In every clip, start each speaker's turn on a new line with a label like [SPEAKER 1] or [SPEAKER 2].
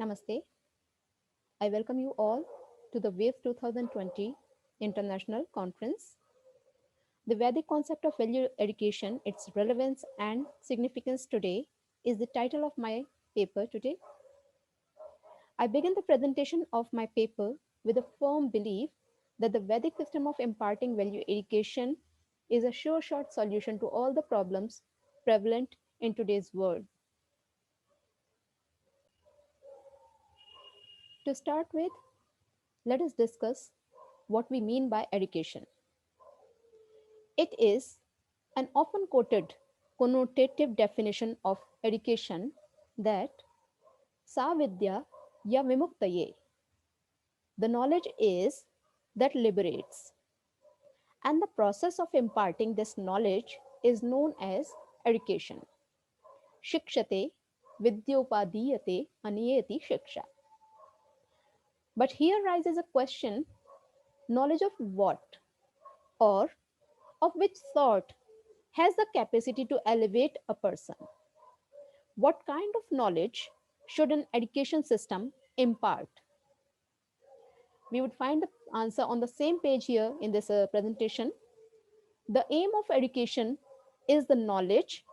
[SPEAKER 1] Namaste. I welcome you all to the WAVE 2020 International Conference. The Vedic concept of value education, its relevance and significance today is the title of my paper today. I begin the presentation of my paper with a firm belief that the Vedic system of imparting value education is a sure shot solution to all the problems prevalent in today's world. To start with, let us discuss what we mean by education. It is an often quoted connotative definition of education that sa vidya ya vimuktaye, the knowledge is that liberates, and the process of imparting this knowledge is known as education. Shikshate vidyopadiyate aniyati shiksha. But here rises a question: knowledge of what, or of which sort, has the capacity to elevate a person? What kind of knowledge should an education system impart? We would find the answer on the same page here in this presentation. The aim of education is the knowledge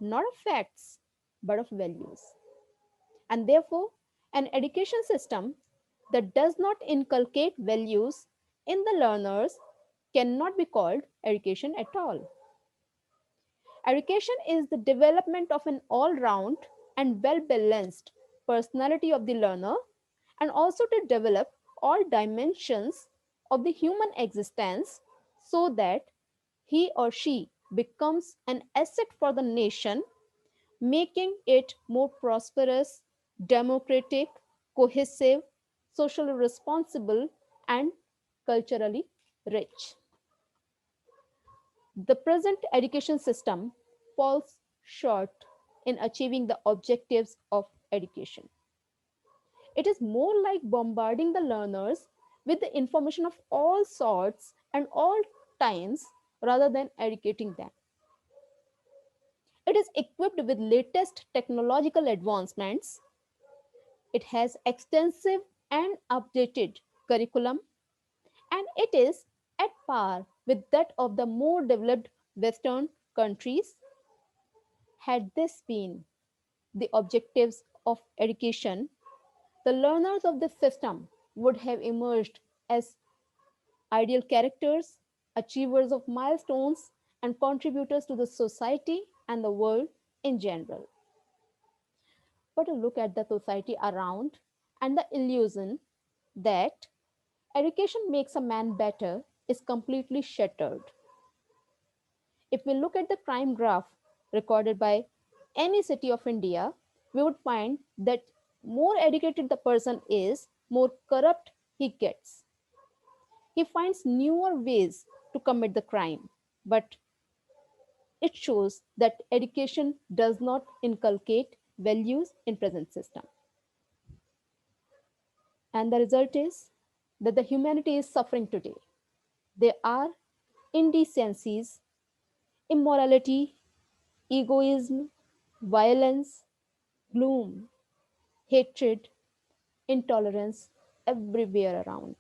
[SPEAKER 1] not of facts but of values. And therefore, an education system that does not inculcate values in the learners cannot be called education at all. Education is the development of an all round and well balanced personality of the learner, and also to develop all dimensions of the human existence so that he or she becomes an asset for the nation, making it more prosperous, democratic, cohesive, socially responsible, and culturally rich. The present education system falls short in achieving the objectives of education. It is more like bombarding the learners with the information of all sorts and all times rather than educating them. It is equipped with latest technological advancements. It has extensive and updated curriculum, and it is at par with that of the more developed Western countries. Had this been the objectives of education, the learners of this system would have emerged as ideal characters, achievers of milestones, and contributors to the society and the world in general. But a look at the society around and the illusion that education makes a man better is completely shattered. If we look at the crime graph recorded by any city of India, we would find that more educated the person is, more corrupt he gets. He finds newer ways to commit the crime, but it shows that education does not inculcate values in present system. And the result is that the humanity is suffering today. There are indecencies, immorality, egoism, violence, gloom, hatred, intolerance everywhere around.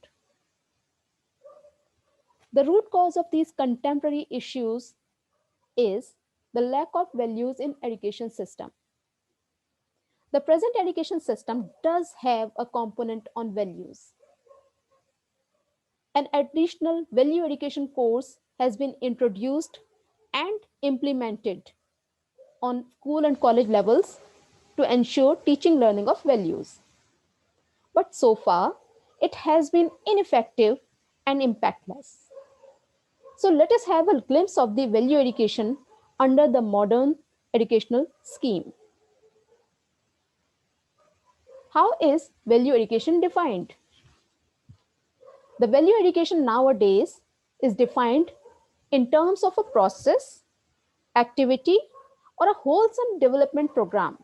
[SPEAKER 1] The root cause of these contemporary issues is the lack of values in education system. The present education system does have a component on values. An additional value education course has been introduced and implemented on school and college levels to ensure teaching learning of values. But so far, it has been ineffective and impactless. So let us have a glimpse of the value education under the modern educational scheme. How is value education defined? The value education nowadays is defined in terms of a process, activity, or a wholesome development program.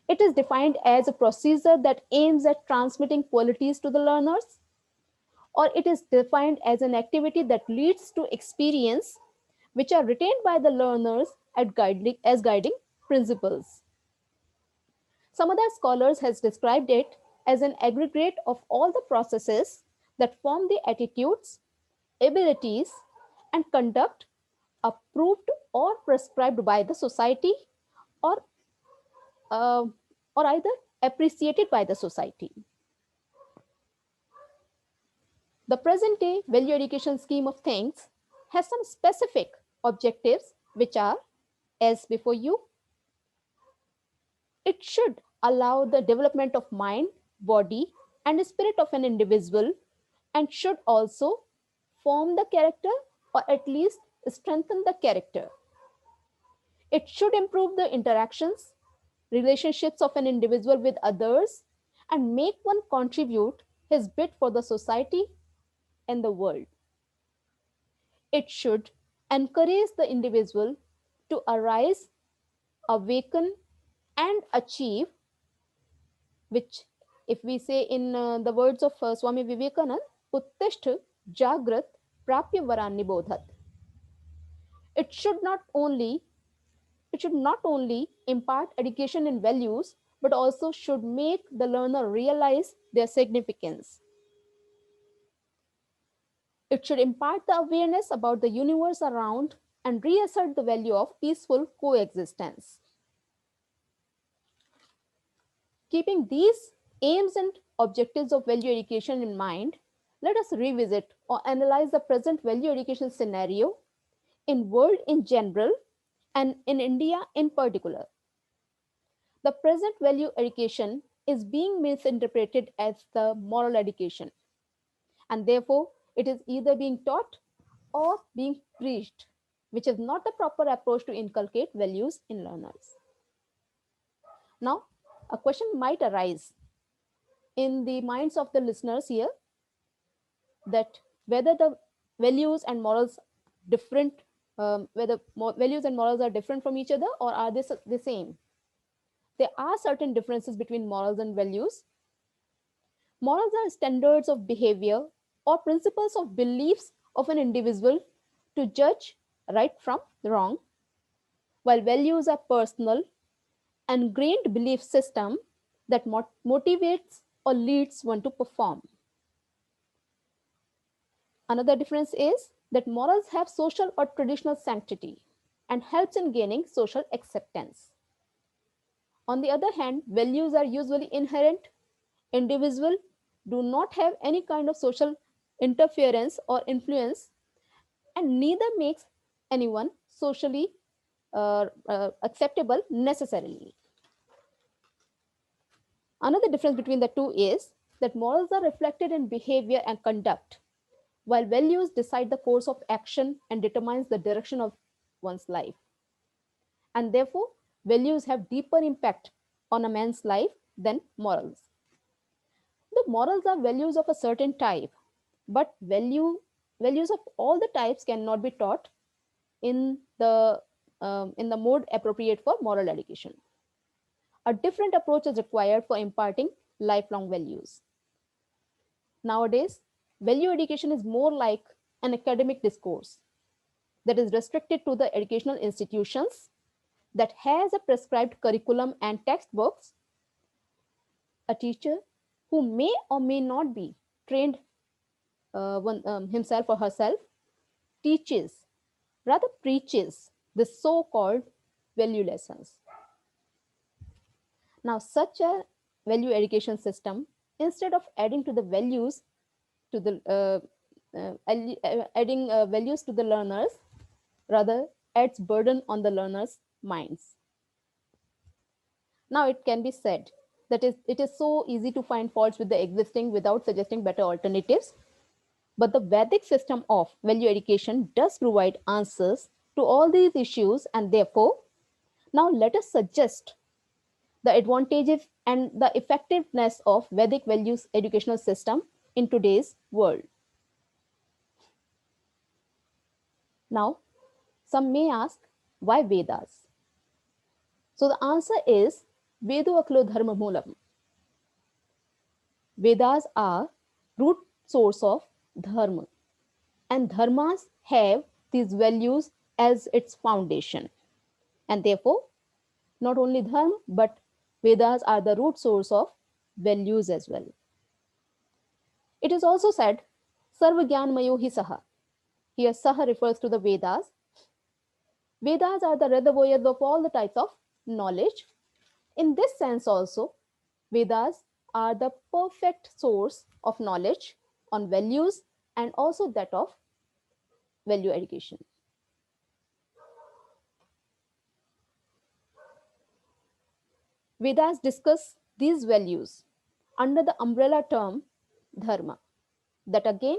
[SPEAKER 1] It is defined as a procedure that aims at transmitting qualities to the learners, or it is defined as an activity that leads to experience which are retained by the learners as guiding principles. Some other scholars has described it as an aggregate of all the processes that form the attitudes, abilities, and conduct approved or prescribed by the society, or uh, or either appreciated by the society. The present day value education scheme of things has some specific objectives, which are as before you. It should allow the development of mind, body, and spirit of an individual, and should also form the character, or at least strengthen the character. It should improve the interactions, relationships of an individual with others, and make one contribute his bit for the society and the world. It should encourage the individual to arise, awaken, and achieve, which, if we say in the words of Swami Vivekanand, Uttishth Jagrat Prapya Varani Bodhat. It should not only it should not only impart education and values, but also should make the learner realize their significance. It should impart the awareness about the universe around and reassert the value of peaceful coexistence. Keeping these aims and objectives of value education in mind, let us revisit or analyze the present value education scenario in world in general and in India in particular. The present value education is being misinterpreted as the moral education, and therefore it is either being taught or being preached, which is not the proper approach to inculcate values in learners. Now, a question might arise in the minds of the listeners here, that whether the values and morals different, whether values and morals are different from each other, or are they the same? There are certain differences between morals and values. Morals are standards of behavior or principles of beliefs of an individual to judge right from wrong, while values are personal, ingrained belief system that motivates or leads one to perform. Another difference is that morals have social or traditional sanctity and helps in gaining social acceptance. On the other hand, values are usually inherent, individual, do not have any kind of social interference or influence, and neither makes anyone socially acceptable necessarily. Another difference between the two is that morals are reflected in behavior and conduct, while values decide the course of action and determines the direction of one's life. And therefore, values have deeper impact on a man's life than morals. The morals are values of a certain type, but values of all the types cannot be taught in the mode appropriate for moral education. A different approach is required for imparting lifelong values. Nowadays, value education is more like an academic discourse that is restricted to the educational institutions, that has a prescribed curriculum and textbooks. A teacher who may or may not be trained himself or herself teaches, rather preaches, the so called value lessons. Now, such a value education system, instead of adding to the values to the adding values to the learners, rather adds burden on the learners' minds. Now, it can be said that it is so easy to find faults with the existing without suggesting better alternatives. But the Vedic system of value education does provide answers to all these issues, and therefore, now let us suggest the advantages and the effectiveness of Vedic values educational system in today's world. Now, some may ask, why Vedas? So the answer is Vedo Aklo Dharma Moolam. Vedas are root source of dharma, and dharmas have these values as its foundation. And therefore, not only dharma, but Vedas are the root source of values as well. It is also said, Sarvagyan hi Saha. Here, Saha refers to the Vedas. Vedas are the reservoirs of all the types of knowledge. In this sense, also, Vedas are the perfect source of knowledge on values and also that of value education. Vedas discuss these values under the umbrella term dharma, that again,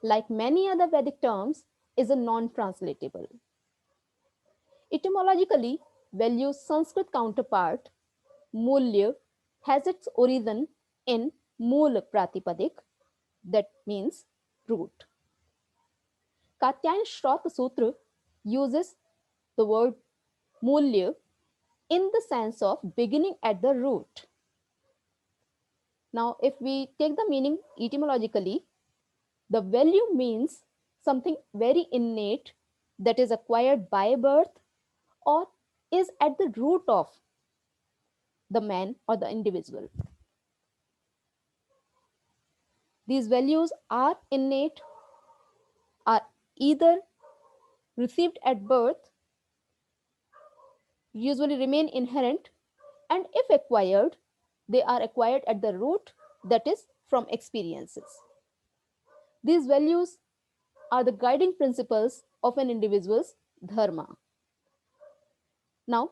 [SPEAKER 1] like many other Vedic terms, is a non translatable. Etymologically, value's Sanskrit counterpart, mulya, has its origin in mool pratipadik, that means root. Katyayana Shrauta Sutra uses the word mulya in the sense of beginning at the root. Now, if we take the meaning etymologically, the value means something very innate that is acquired by birth or is at the root of the man or the individual. These values are innate, are either received at birth, usually remain inherent, and if acquired, they are acquired at the root, that is, from experiences. These values are the guiding principles of an individual's dharma. Now,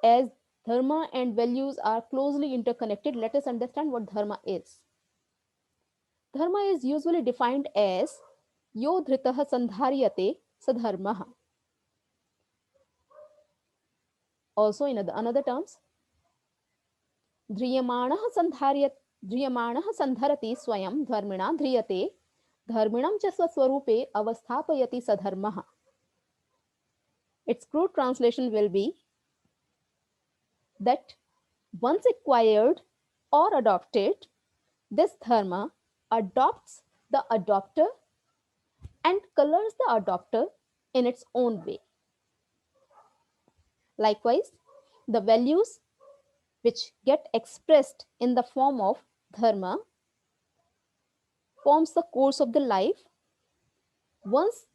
[SPEAKER 1] as dharma and values are closely interconnected, let us understand what dharma is. Dharma is usually defined as yo dhritah sandharyate sadharmah. Also, in another terms, ध्रियमाणः सन्धरति स्वयं धर्मिणा ध्रियते धर्मिणं च स्वस्वरूपे अवस्थापयति सधर्मः. Its crude translation will be that once acquired or adopted, this dharma adopts the adopter and colors the adopter in its own way. Likewise, the values which get expressed in the form of dharma forms the course of the life. Once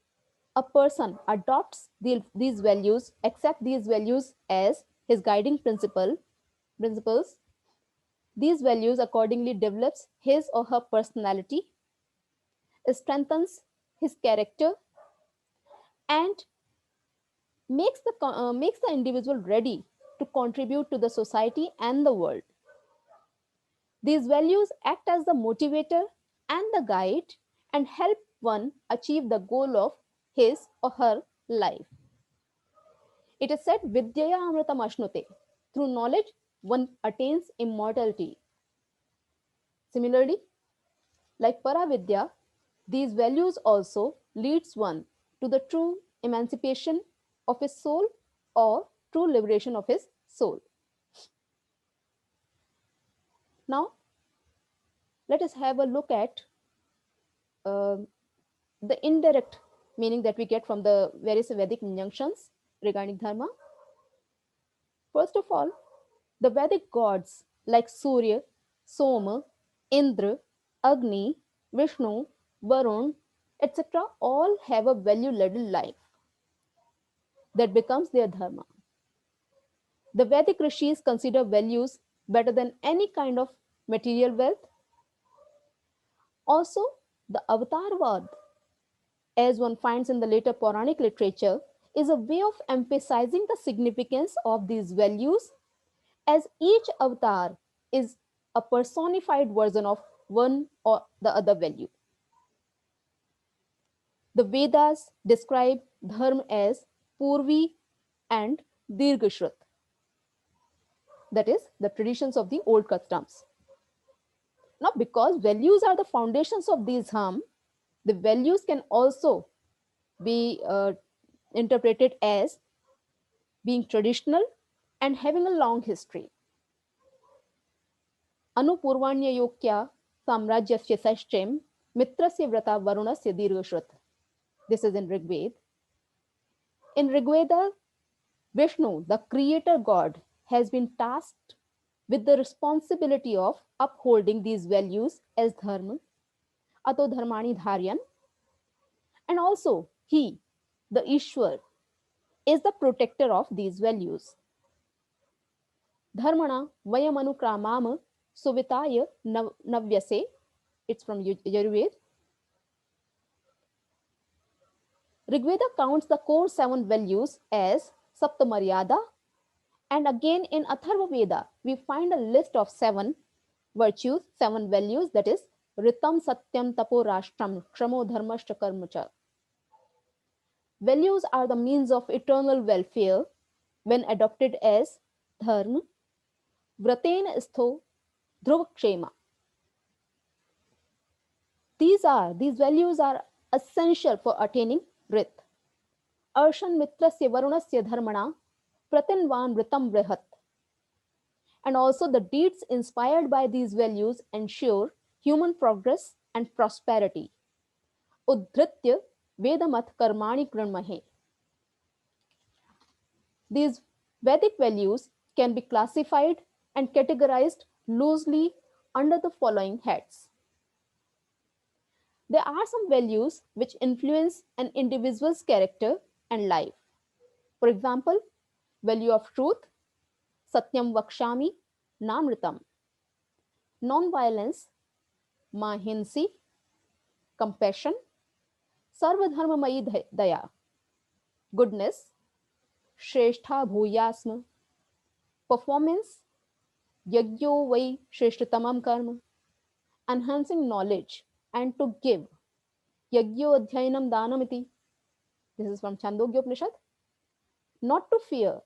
[SPEAKER 1] a person adopts these values, accept these values as his guiding principles, these values accordingly develops his or her personality, strengthens his character, and makes the individual ready to contribute to the society and the world. These values act as the motivator and the guide and help one achieve the goal of his or her life. It is said, Vidyaya Amritam Ashnute. Through knowledge, one attains immortality. Similarly, like Paravidya, these values also leads one to the true emancipation of his soul or true liberation of his soul. Now, let us have a look at the indirect meaning that we get from the various Vedic injunctions regarding dharma. First of all, the Vedic gods like Surya, Soma, Indra, Agni, Vishnu, Varun, etc. all have a value-laden life that becomes their dharma. The Vedic rishis consider values better than any kind of material wealth. Also, the Avatarvad, as one finds in the later Puranic literature, is a way of emphasizing the significance of these values, as each avatar is a personified version of one or the other value. The Vedas describe dharma as Purvi and Dirghashrat, that is, the traditions of the old customs. Now, because values are the foundations of these dharma, the values can also be interpreted as being traditional and having a long history. Anupurvanya yokya samrajyasya sashchem mitrasya vrata varunasya dirghashrat. This is in Rigveda. In Rigveda, Vishnu, the creator god, has been tasked with the responsibility of upholding these values as dharma, ato dharmani dharyan, and also he, the Ishwar, is the protector of these values. Dharmana vayamanukramam suvitaya navyase. It's from Yajurveda. Rigveda counts the core seven values as Saptamaryada, and again in Atharva Veda we find a list of seven virtues, seven values, that is Ritam Satyam Tapo Rashtam Kshamo Dharmashcha Karmacha. Values are the means of eternal welfare when adopted as dharma, vratena stho, dhruvakshema. These values are essential for attaining Vrit. Arshan mitrasya varunasya dharmana pratinvan vritam vrihat. And also the deeds inspired by these values ensure human progress and prosperity. Uddhritya vedamat karmani kranmahe. These Vedic values can be classified and categorized loosely under the following heads. There are some values which influence an individual's character and life. For example, value of truth, satyam vakshami, namritam; non-violence, mahinsi; compassion, sarvadharmamayi daya; goodness, shrestha bhuyasma; performance, yagyo vai shreshtatamam karma; enhancing knowledge and to give, yagyo adhyayanam danamiti. This is from Chandogya Upanishad. Not to fear,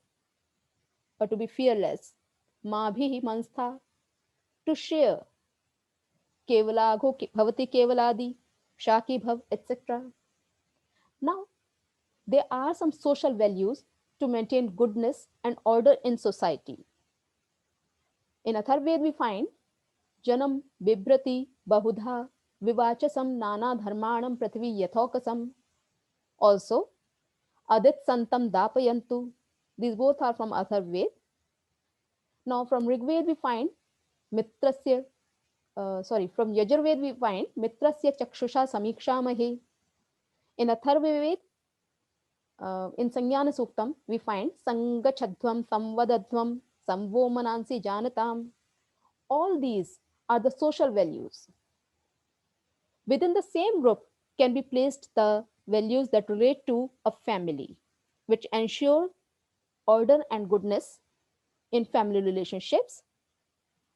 [SPEAKER 1] but to be fearless, mabhi manstha; to share, kevalagho bhavati kevaladi, shaki bhav, etc. Now, there are some social values to maintain goodness and order in society. In Atharved, we find Janam Bibrati Bahudha Vivachasam Nana Dharmanam Prithvi Yathokasam. Also, Adit Santam Dapayantu. These both are from Atharved. Now, from Rigved, we find Mitrasya, from Yajurved, we find Mitrasya Chakshusha Samikshamahe. In Atharved, in Sangyana Suktam, we find Sangachadhvam, Samvadadhvam, Samvomanansi Janatam. All these are the social values. Within the same group can be placed the values that relate to a family, which ensure order and goodness in family relationships.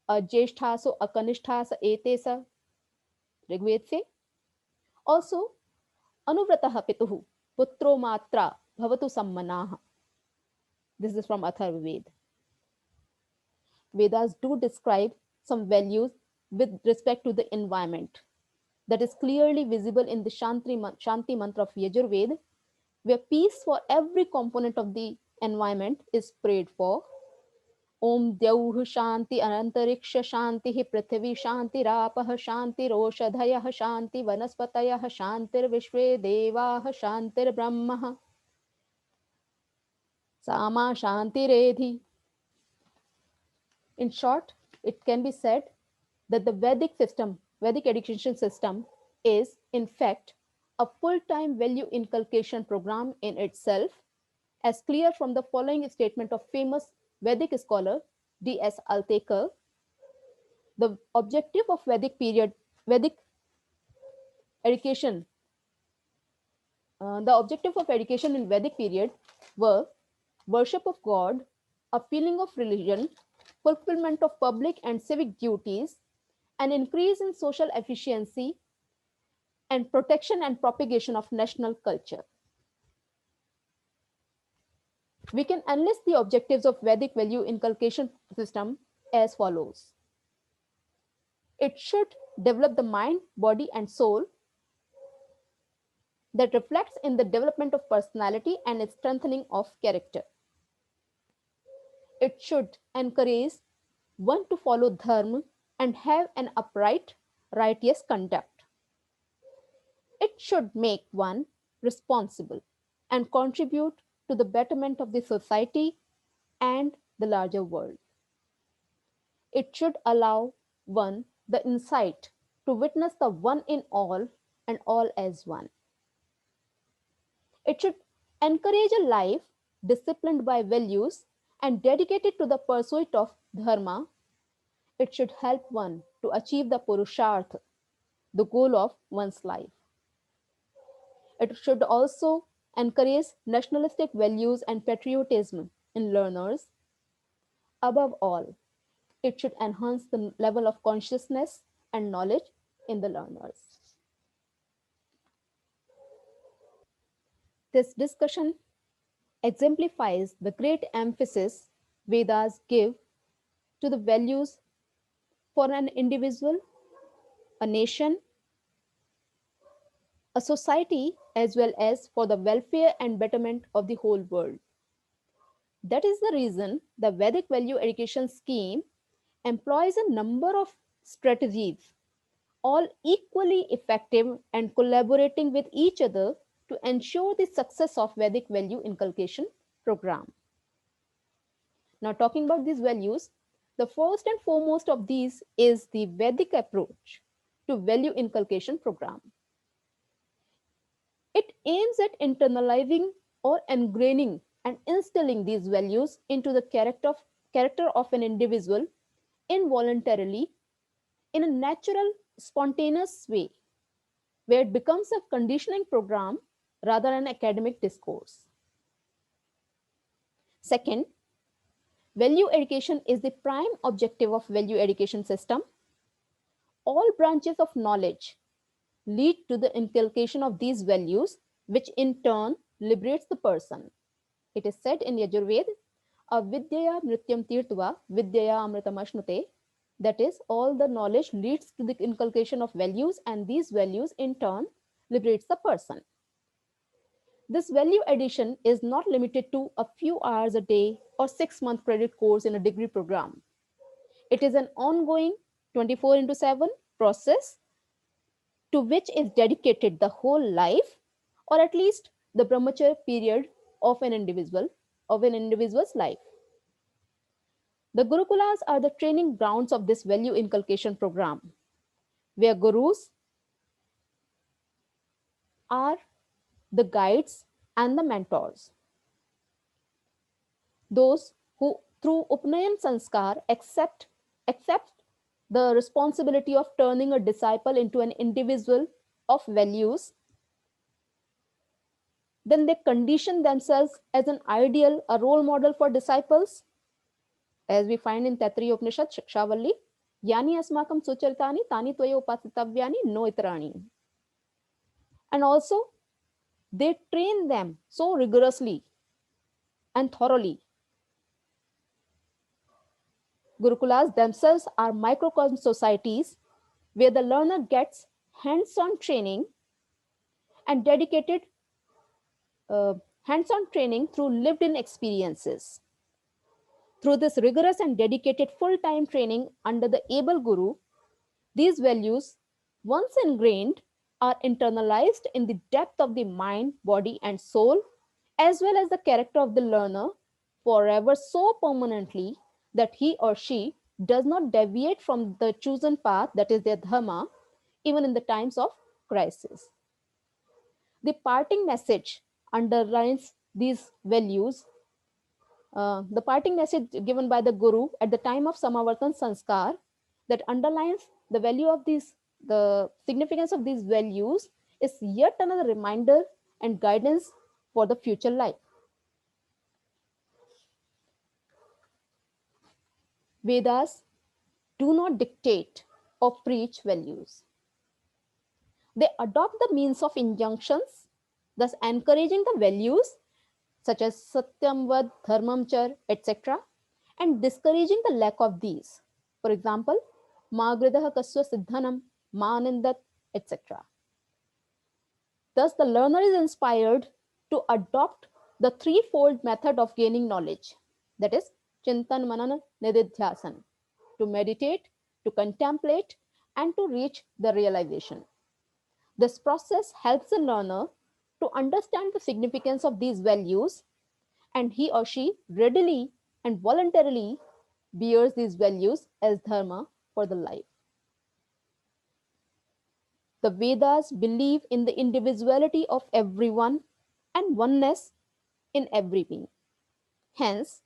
[SPEAKER 1] Jeshthasa, akanisthasa, etesa, Rigved se. Also, anuvrataha pituhu, putro matra, bhavatu sammanaha. This is from Atharvaved. Vedas do describe some values with respect to the environment that is clearly visible in the Shanti mantra of Yajurved, where peace for every component of the environment is prayed for. Om Dyauh Shanti Anantariksha Shanti Prithvi Shanti Rapah Shanti Roshadhayah Shanti Vanaspatayah Shantir Vishwe Devah Shantir Brahma Sama Shanti Redhi. In short, it can be said that the Vedic education system is in fact a full-time value inculcation program in itself, as clear from the following statement of famous Vedic scholar D.S. Altekar. The objective of Vedic education, the objective of education in Vedic period were worship of God, a feeling of religion, fulfillment of public and civic duties, an increase in social efficiency, and protection and propagation of national culture. We can enlist the objectives of Vedic value inculcation system as follows. It should develop the mind, body, and soul that reflects in the development of personality and its strengthening of character. It should encourage one to follow dharma and have an upright, righteous conduct. It should make one responsible and contribute to the betterment of the society and the larger world. It should allow one the insight to witness the one in all and all as one. It should encourage a life disciplined by values and dedicated to the pursuit of dharma. It should help one to achieve the purusharth, the goal of one's life. It should also encourage nationalistic values and patriotism in learners. Above all, it should enhance the level of consciousness and knowledge in the learners. This discussion exemplifies the great emphasis Vedas give to the values for an individual, a nation, a society, as well as for the welfare and betterment of the whole world. That is the reason the Vedic value education scheme employs a number of strategies, all equally effective and collaborating with each other to ensure the success of Vedic value inculcation program. Now, talking about these values, the first and foremost of these is the Vedic approach to value inculcation program. It aims at internalizing or ingraining and instilling these values into the character of an individual involuntarily in a natural, spontaneous way, where it becomes a conditioning program rather than academic discourse. Second, value education is the prime objective of value education system. All branches of knowledge lead to the inculcation of these values, which in turn liberates the person. It is said in Yajurved, avidyaya mrityam tirtva vidyaya amritamashnute. That is, all the knowledge leads to the inculcation of values, and these values in turn liberates the person. This value addition is not limited to a few hours a day or 6-month credit course in a degree program. It is an ongoing 24 into 7 process to which is dedicated the whole life, or at least the brahmacharya period of an individual's life. The Gurukulas are the training grounds of this value inculcation program, where gurus are the guides and the mentors. Those who through Upnayan Sanskar accept the responsibility of turning a disciple into an individual of values, then they condition themselves as an ideal, a role model for disciples, as we find in Taittiriya Upanishad, Shikshavalli, Yani asmakam sucharitani tani tvaya upasitavyani no itarani. And also, they train them so rigorously and thoroughly. Gurukulas themselves are microcosm societies where the learner gets hands-on training and dedicated hands-on training through lived-in experiences. Through this rigorous and dedicated full-time training under the able guru, these values, once ingrained, are internalized in the depth of the mind, body, and soul, as well as the character of the learner, forever so permanently that he or she does not deviate from the chosen path, that is their dharma, even in the times of crisis. The parting message underlines these values. The parting message given by the Guru at the time of Samavartan Sanskar that underlines the value of these, the significance of these values is yet another reminder and guidance for the future life. Vedas do not dictate or preach values. They adopt the means of injunctions, thus encouraging the values such as Satyam Vad, Dharmam Char, etc., and discouraging the lack of these. For example, Ma Gridaha Kaswa Siddhanam, Ma Nindat, etc. Thus, the learner is inspired to adopt the threefold method of gaining knowledge, that is, Chintan Manana Nididhyasan, to meditate, to contemplate, and to reach the realization. This process helps the learner to understand the significance of these values, and he or she readily and voluntarily bears these values as dharma for the life. The Vedas believe in the individuality of everyone and oneness in every being. Hence,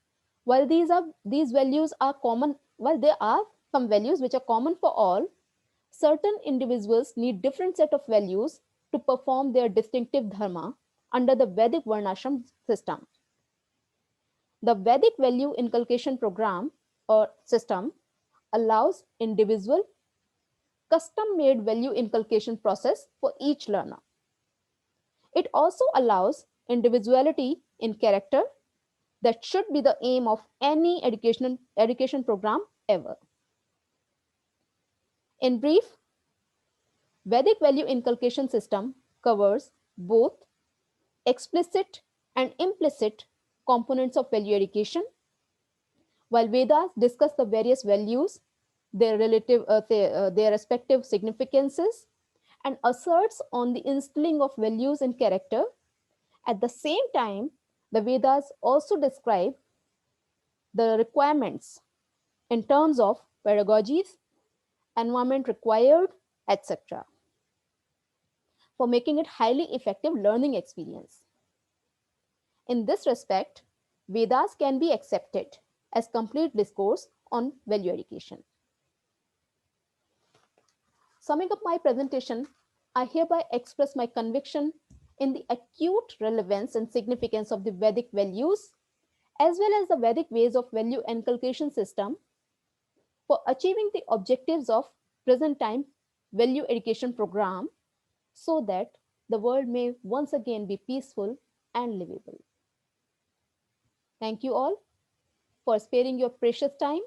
[SPEAKER 1] these values are common, while there are some values which are common for all, certain individuals need different set of values to perform their distinctive dharma under the Vedic Varnashram system. The Vedic value inculcation program or system allows individual custom made value inculcation process for each learner. It also allows individuality in character that should be the aim of any education program ever. In brief, Vedic value inculcation system covers both explicit and implicit components of value education, while Vedas discuss the various values, their respective significances, and asserts on the instilling of values in character. At the same time, the Vedas also describe the requirements in terms of pedagogies, environment required, etc., for making it highly effective learning experience. In this respect, Vedas can be accepted as complete discourse on value education. Summing up my presentation, I hereby express my conviction in the acute relevance and significance of the Vedic values as well as the Vedic ways of value inculcation system for achieving the objectives of present time value education program so that the world may once again be peaceful and livable. Thank you all for sparing your precious time.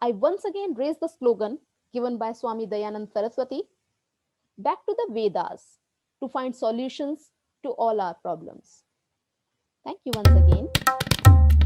[SPEAKER 1] I once again raise the slogan given by Swami Dayanand Saraswati, back to the Vedas to find solutions to all our problems. Thank you once again.